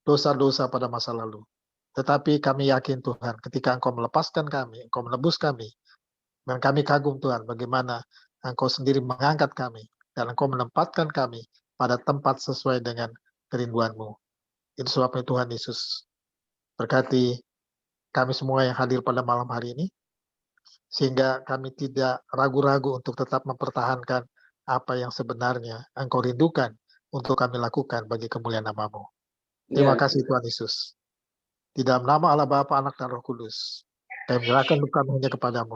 S9: dosa-dosa pada masa lalu. Tetapi kami yakin Tuhan ketika Engkau melepaskan kami, Engkau menebus kami, dan kami kagum Tuhan bagaimana Engkau sendiri mengangkat kami dan Engkau menempatkan kami pada tempat sesuai dengan kerinduan-Mu. Itu sebabnya Tuhan Yesus berkati kami semua yang hadir pada malam hari ini, sehingga kami tidak ragu-ragu untuk tetap mempertahankan apa yang sebenarnya Engkau rindukan untuk kami lakukan bagi kemuliaan nama-Mu. Terima kasih Tuhan Yesus. Di dalam nama Allah Bapa, Anak, dan Roh Kudus, kami menyerahkan kami hanya kepadamu.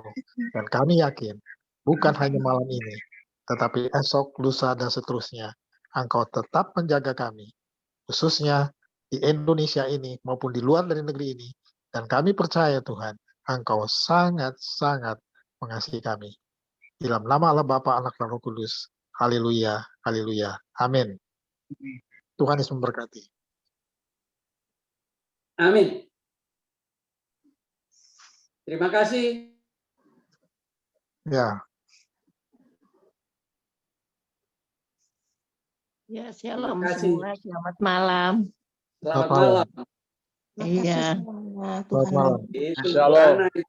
S9: Dan kami yakin, bukan hanya malam ini, tetapi esok, lusa, dan seterusnya, Engkau tetap menjaga kami, khususnya di Indonesia ini maupun di luar dari negeri ini. Dan kami percaya Tuhan, Engkau sangat-sangat mengasihi kami. Di dalam nama Allah Bapa, Anak, dan Roh Kudus. Haleluya, haleluya. Amin. Tuhan Yesus memberkati.
S3: Amin. Terima kasih.
S9: Ya.
S6: Ya, shalom
S3: Terima kasih.
S6: semua. Selamat malam.
S3: Selamat malam.
S6: Iya.
S9: Selamat malam.
S3: Itu
S4: Shalom.
S3: Bu Ana.